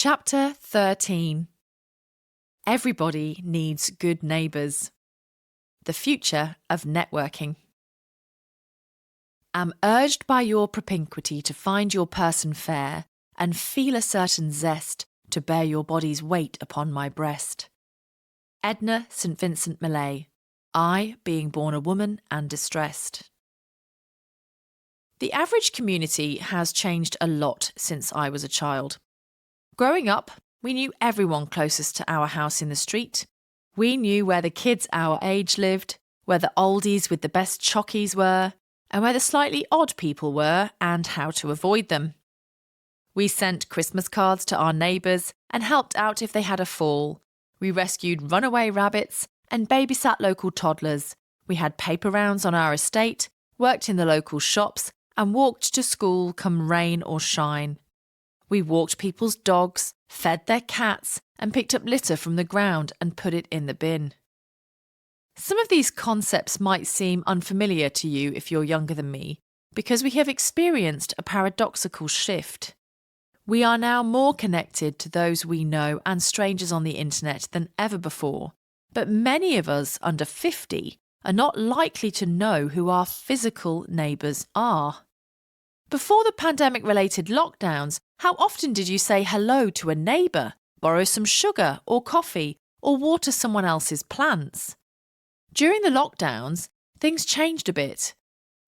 Chapter 13. Everybody needs good neighbours. The future of networking. Am urged by your propinquity to find your person fair, and feel a certain zest to bear your body's weight upon my breast. Edna St. Vincent Millay, I being born a woman and distressed. The average community has changed a lot since I was a child. Growing up, we knew everyone closest to our house in the street. We knew where the kids our age lived, where the oldies with the best chockies were, and where the slightly odd people were and how to avoid them. We sent Christmas cards to our neighbours and helped out if they had a fall. We rescued runaway rabbits and babysat local toddlers. We had paper rounds on our estate, worked in the local shops, and walked to school come rain or shine. We walked people's dogs, fed their cats, and picked up litter from the ground and put it in the bin. Some of these concepts might seem unfamiliar to you if you're younger than me, because we have experienced a paradoxical shift. We are now more connected to those we know and strangers on the internet than ever before, but many of us under 50 are not likely to know who our physical neighbours are. Before the pandemic-related lockdowns, how often did you say hello to a neighbour, borrow some sugar or coffee, or water someone else's plants? During the lockdowns, things changed a bit.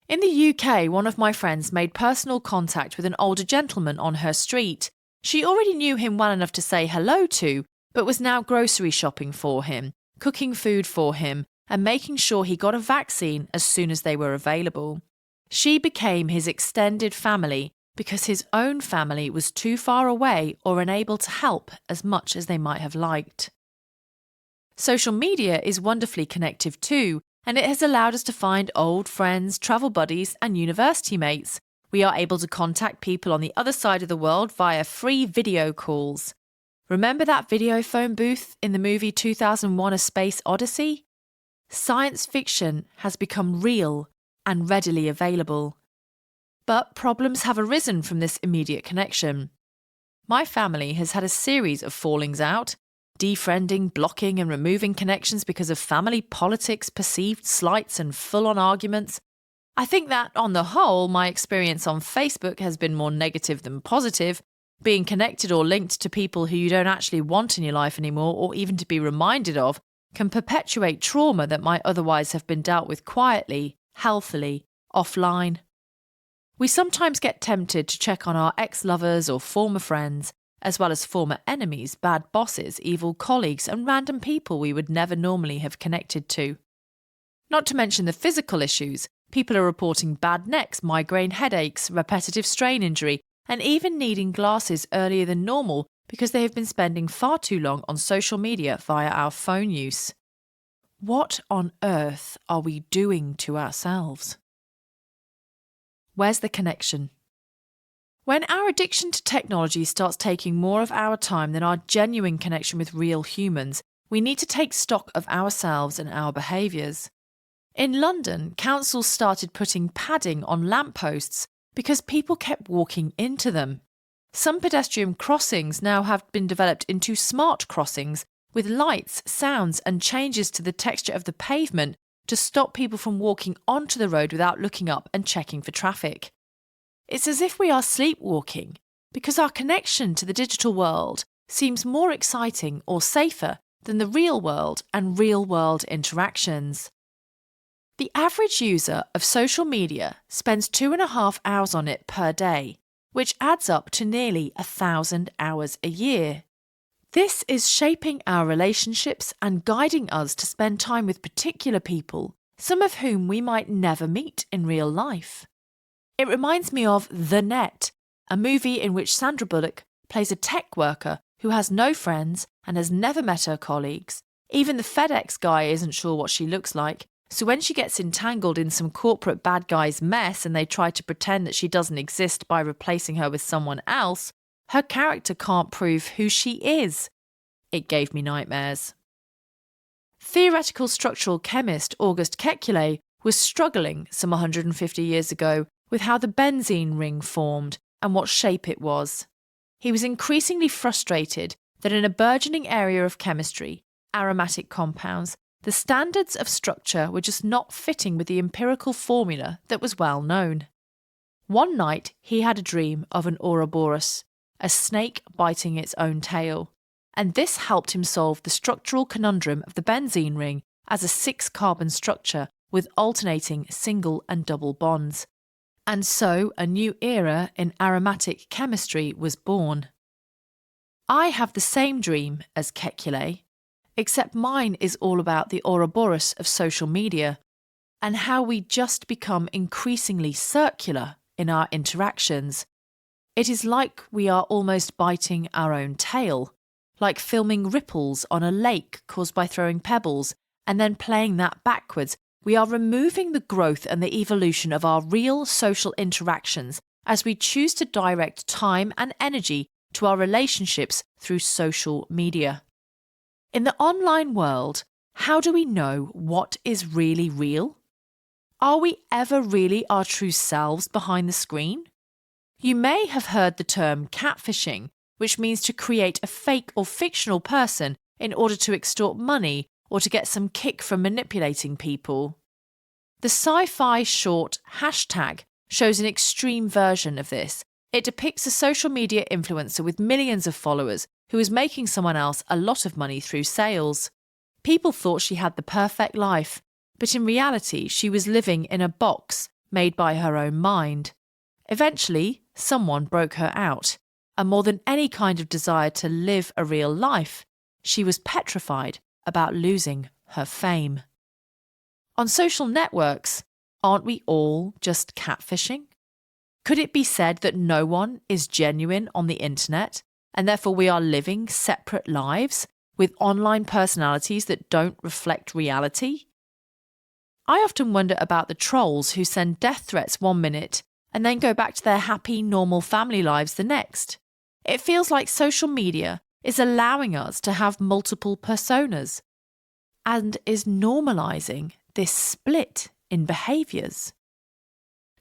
In the UK, one of my friends made personal contact with an older gentleman on her street. She already knew him well enough to say hello to, but was now grocery shopping for him, cooking food for him, and making sure he got a vaccine as soon as they were available. She became his extended family because his own family was too far away or unable to help as much as they might have liked. Social media is wonderfully connective too, and it has allowed us to find old friends, travel buddies, and university mates. We are able to contact people on the other side of the world via free video calls. Remember that video phone booth in the movie 2001: A Space Odyssey? Science fiction has become real and readily available. But problems have arisen from this immediate connection. My family has had a series of fallings out, defriending, blocking and removing connections because of family politics, perceived slights and full-on arguments. I think that, on the whole, my experience on Facebook has been more negative than positive. Being connected or linked to people who you don't actually want in your life anymore, or even to be reminded of, can perpetuate trauma that might otherwise have been dealt with quietly, healthily, offline. We sometimes get tempted to check on our ex-lovers or former friends, as well as former enemies, bad bosses, evil colleagues, and random people we would never normally have connected to. Not to mention the physical issues. People are reporting bad necks, migraine headaches, repetitive strain injury, and even needing glasses earlier than normal because they have been spending far too long on social media via our phone use. What on earth are we doing to ourselves? Where's the connection? When our addiction to technology starts taking more of our time than our genuine connection with real humans, we need to take stock of ourselves and our behaviours. In London, councils started putting padding on lampposts because people kept walking into them. Some pedestrian crossings now have been developed into smart crossings with lights, sounds and changes to the texture of the pavement to stop people from walking onto the road without looking up and checking for traffic. It's as if we are sleepwalking because our connection to the digital world seems more exciting or safer than the real world and real-world interactions. The average user of social media spends 2.5 hours on it per day, which adds up to nearly 1,000 hours a year. This is shaping our relationships and guiding us to spend time with particular people, some of whom we might never meet in real life. It reminds me of The Net, a movie in which Sandra Bullock plays a tech worker who has no friends and has never met her colleagues. Even the FedEx guy isn't sure what she looks like, so when she gets entangled in some corporate bad guy's mess and they try to pretend that she doesn't exist by replacing her with someone else, her character can't prove who she is. It gave me nightmares. Theoretical structural chemist Auguste Kekule was struggling some 150 years ago with how the benzene ring formed and what shape it was. he was increasingly frustrated that in a burgeoning area of chemistry, aromatic compounds, the standards of structure were just not fitting with the empirical formula that was well known. One night he had a dream of an Ouroboros, a snake biting its own tail, and this helped him solve the structural conundrum of the benzene ring as a 6-carbon structure with alternating single and double bonds. And so a new era in aromatic chemistry was born. I have the same dream as Kekule, except mine is all about the Ouroboros of social media and how we just become increasingly circular in our interactions. It is like we are almost biting our own tail, like filming ripples on a lake caused by throwing pebbles and then playing that backwards. We are removing the growth and the evolution of our real social interactions as we choose to direct time and energy to our relationships through social media. In the online world, how do we know what is really real? Are we ever really our true selves behind the screen? You may have heard the term catfishing, which means to create a fake or fictional person in order to extort money or to get some kick from manipulating people. The sci-fi short hashtag shows an extreme version of this. It depicts a social media influencer with millions of followers who is making someone else a lot of money through sales. People thought she had the perfect life, but in reality she was living in a box made by her own mind. Eventually, someone broke her out, and more than any kind of desire to live a real life, she was petrified about losing her fame. On social networks, aren't we all just catfishing? Could it be said that no one is genuine on the internet, and therefore we are living separate lives with online personalities that don't reflect reality? I often wonder about the trolls who send death threats one minute and then go back to their happy, normal family lives the next. It feels like social media is allowing us to have multiple personas and is normalising this split in behaviours.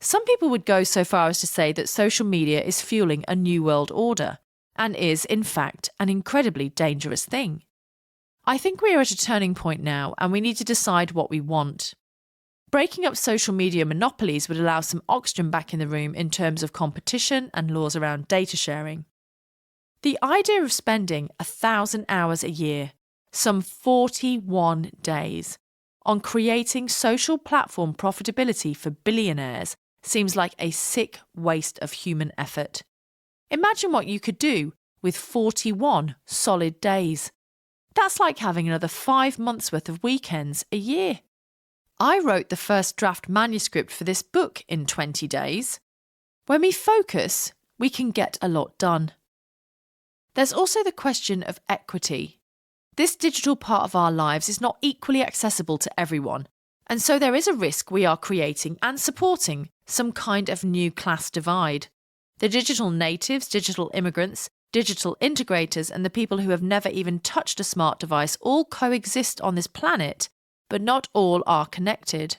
Some people would go so far as to say that social media is fueling a new world order and is, in fact, an incredibly dangerous thing. I think we are at a turning point now and we need to decide what we want. Breaking up social media monopolies would allow some oxygen back in the room in terms of competition and laws around data sharing. The idea of spending 1,000 hours a year, some 41 days, on creating social platform profitability for billionaires seems like a sick waste of human effort. Imagine what you could do with 41 solid days. That's like having another 5 months' worth of weekends a year. I wrote the first draft manuscript for this book in 20 days. When we focus, we can get a lot done. There's also the question of equity. This digital part of our lives is not equally accessible to everyone, and so there is a risk we are creating and supporting some kind of new class divide. The digital natives, digital immigrants, digital integrators, and the people who have never even touched a smart device all coexist on this planet, but not all are connected.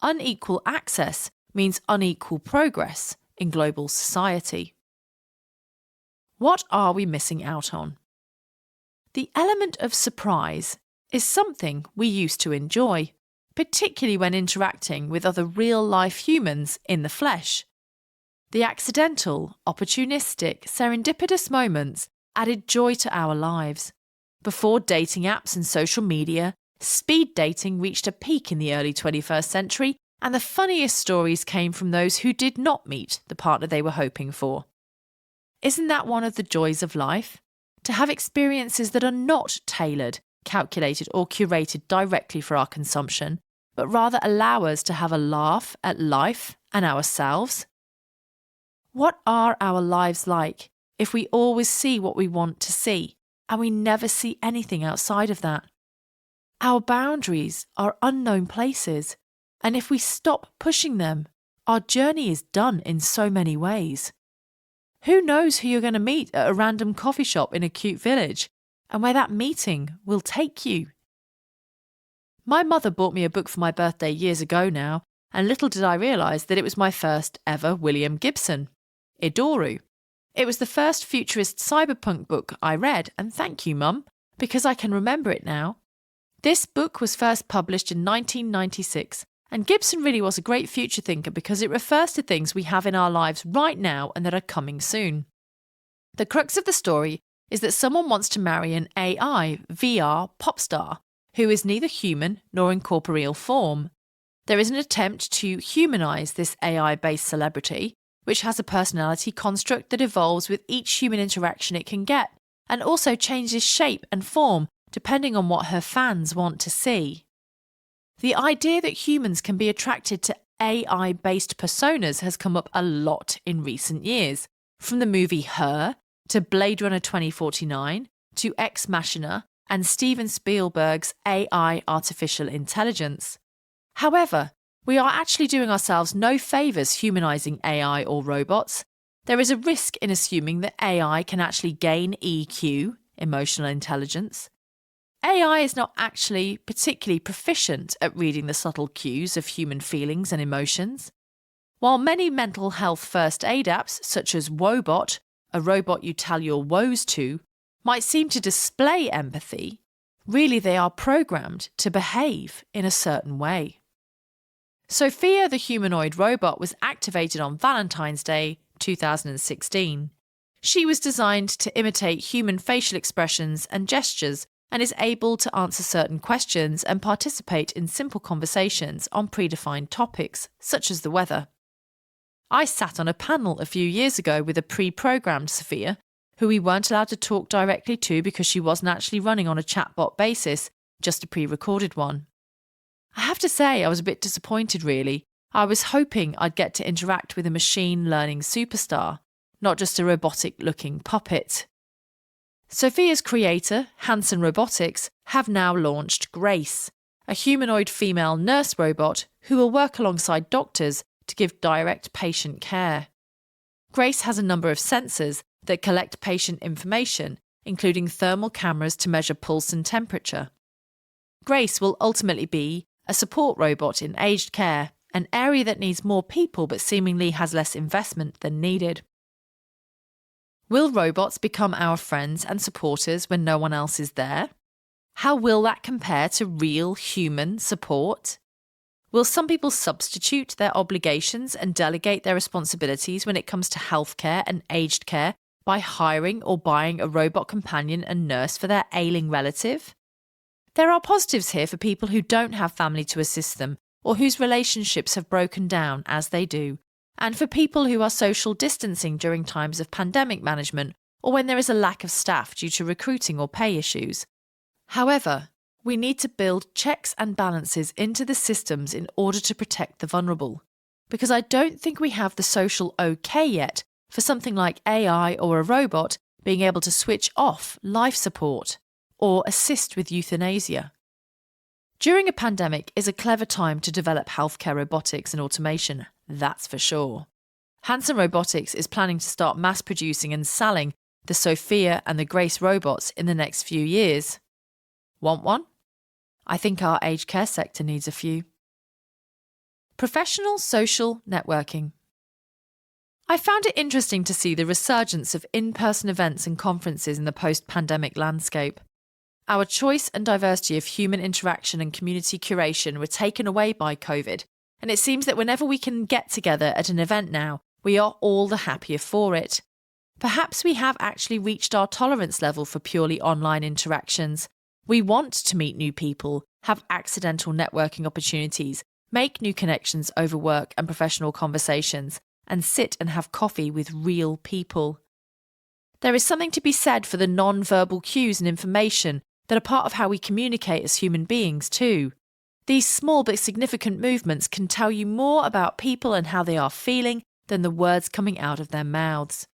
Unequal access means unequal progress in global society. What are we missing out on? The element of surprise is something we used to enjoy, particularly when interacting with other real-life humans in the flesh. The accidental, opportunistic, serendipitous moments added joy to our lives. Before dating apps and social media, speed dating reached a peak in the early 21st century, and the funniest stories came from those who did not meet the partner they were hoping for. Isn't that one of the joys of life? To have experiences that are not tailored, calculated or curated directly for our consumption, but rather allow us to have a laugh at life and ourselves? What are our lives like if we always see what we want to see and we never see anything outside of that? Our boundaries are unknown places, and if we stop pushing them, our journey is done in so many ways. Who knows who you're going to meet at a random coffee shop in a cute village and where that meeting will take you? My mother bought me a book for my birthday years ago now, and little did I realise that it was my first ever William Gibson, Idoru. It was the first futurist cyberpunk book I read, and thank you, Mum, because I can remember it now. This book was first published in 1996, and Gibson really was a great future thinker because it refers to things we have in our lives right now and that are coming soon. The crux of the story is that someone wants to marry an AI VR pop star who is neither human nor in corporeal form. There is an attempt to humanise this AI-based celebrity, which has a personality construct that evolves with each human interaction it can get, and also changes shape and form depending on what her fans want to see. The idea that humans can be attracted to AI-based personas has come up a lot in recent years, from the movie Her, to Blade Runner 2049, to Ex Machina, and Steven Spielberg's AI artificial intelligence. However, we are actually doing ourselves no favours humanising AI or robots. There is a risk in assuming that AI can actually gain EQ, emotional intelligence. AI is not actually particularly proficient at reading the subtle cues of human feelings and emotions. While many mental health first aid apps, such as Woebot, a robot you tell your woes to, might seem to display empathy, really they are programmed to behave in a certain way. Sophia the humanoid robot was activated on Valentine's Day 2016. She was designed to imitate human facial expressions and gestures and is able to answer certain questions and participate in simple conversations on predefined topics, such as the weather. I sat on a panel a few years ago with a pre-programmed Sophia, who we weren't allowed to talk directly to because she wasn't actually running on a chatbot basis, just a pre-recorded one. I have to say I was a bit disappointed really. I was hoping I'd get to interact with a machine learning superstar, not just a robotic-looking puppet. Sophia's creator, Hanson Robotics, have now launched Grace, a humanoid female nurse robot who will work alongside doctors to give direct patient care. Grace has a number of sensors that collect patient information, including thermal cameras to measure pulse and temperature. Grace will ultimately be a support robot in aged care, an area that needs more people but seemingly has less investment than needed. Will robots become our friends and supporters when no one else is there? How will that compare to real human support? Will some people substitute their obligations and delegate their responsibilities when it comes to healthcare and aged care by hiring or buying a robot companion and nurse for their ailing relative? There are positives here for people who don't have family to assist them or whose relationships have broken down as they do, and for people who are social distancing during times of pandemic management or when there is a lack of staff due to recruiting or pay issues. However, we need to build checks and balances into the systems in order to protect the vulnerable, because I don't think we have the social okay yet for something like AI or a robot being able to switch off life support or assist with euthanasia. During a pandemic is a clever time to develop healthcare robotics and automation, that's for sure. Hanson Robotics is planning to start mass producing and selling the Sophia and the Grace robots in the next few years. Want one? I think our aged care sector needs a few. Professional social networking. I found it interesting to see the resurgence of in-person events and conferences in the post-pandemic landscape. Our choice and diversity of human interaction and community curation were taken away by COVID, and it seems that whenever we can get together at an event now, we are all the happier for it. Perhaps we have actually reached our tolerance level for purely online interactions. We want to meet new people, have accidental networking opportunities, make new connections over work and professional conversations, and sit and have coffee with real people. There is something to be said for the non-verbal cues and information that are part of how we communicate as human beings too. These small but significant movements can tell you more about people and how they are feeling than the words coming out of their mouths.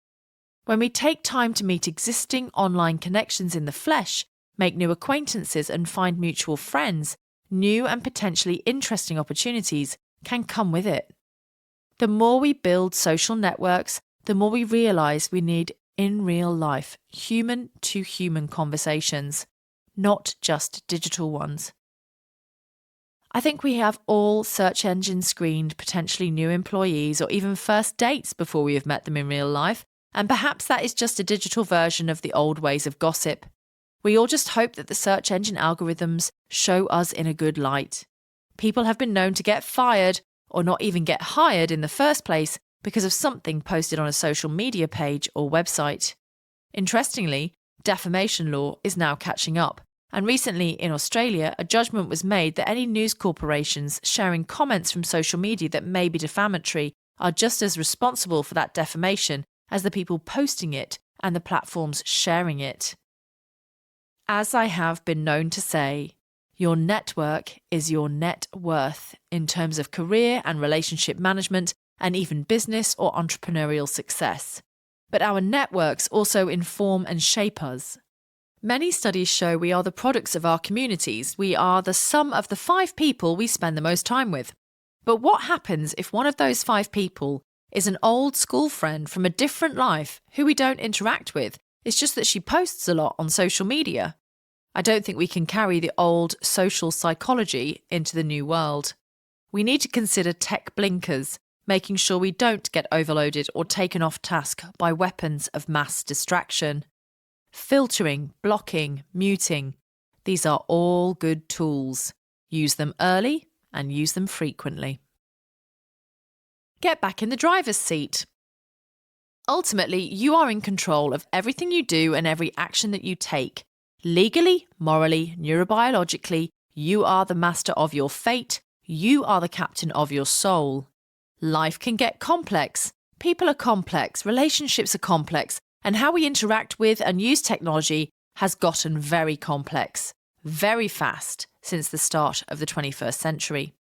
When we take time to meet existing online connections in the flesh, make new acquaintances and find mutual friends, new and potentially interesting opportunities can come with it. The more we build social networks, the more we realise we need in real life, human-to-human conversations, not just digital ones. I think we have all search engine screened potentially new employees or even first dates before we have met them in real life, And perhaps that is just a digital version of the old ways of gossip. We all just hope that the search engine algorithms show us in a good light. People have been known to get fired or not even get hired in the first place because of something posted on a social media page or website. Interestingly, defamation law is now catching up, and recently in Australia, a judgment was made that any news corporations sharing comments from social media that may be defamatory are just as responsible for that defamation as the people posting it and the platforms sharing it. As I have been known to say, your network is your net worth in terms of career and relationship management and even business or entrepreneurial success. But our networks also inform and shape us. Many studies show we are the products of our communities. We are the sum of the 5 people we spend the most time with. But what happens if one of those 5 people is an old school friend from a different life who we don't interact with? It's just that she posts a lot on social media. I don't think we can carry the old social psychology into the new world. We need to consider tech blinkers, making sure we don't get overloaded or taken off task by weapons of mass distraction. Filtering, blocking, muting. These are all good tools. Use them early and use them frequently. Get back in the driver's seat. Ultimately, you are in control of everything you do and every action that you take. Legally, morally, neurobiologically, you are the master of your fate. You are the captain of your soul. Life can get complex. People are complex. Relationships are complex. And how we interact with and use technology has gotten very complex, very fast since the start of the 21st century.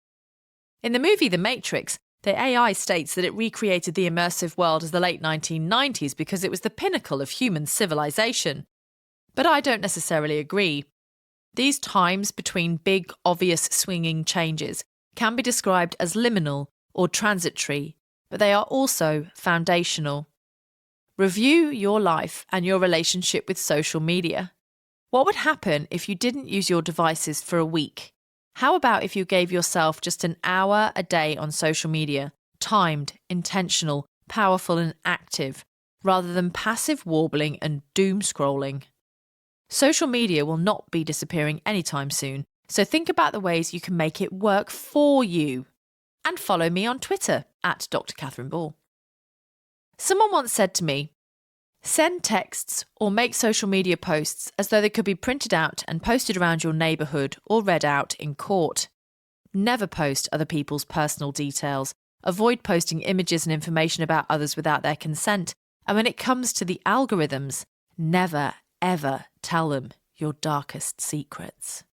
In the movie The Matrix, the AI states that it recreated the immersive world as the late 1990s because it was the pinnacle of human civilization. But I don't necessarily agree. These times between big, obvious swinging changes can be described as liminal or transitory, but they are also foundational. Review your life and your relationship with social media. What would happen if you didn't use your devices for a week? How about if you gave yourself just an hour a day on social media, timed, intentional, powerful and active, rather than passive warbling and doom scrolling? Social media will not be disappearing anytime soon, so think about the ways you can make it work for you. And follow me on Twitter at Dr. Catherine Ball. Someone once said to me, send texts or make social media posts as though they could be printed out and posted around your neighbourhood or read out in court. Never post other people's personal details. Avoid posting images and information about others without their consent. And when it comes to the algorithms, never, ever tell them your darkest secrets.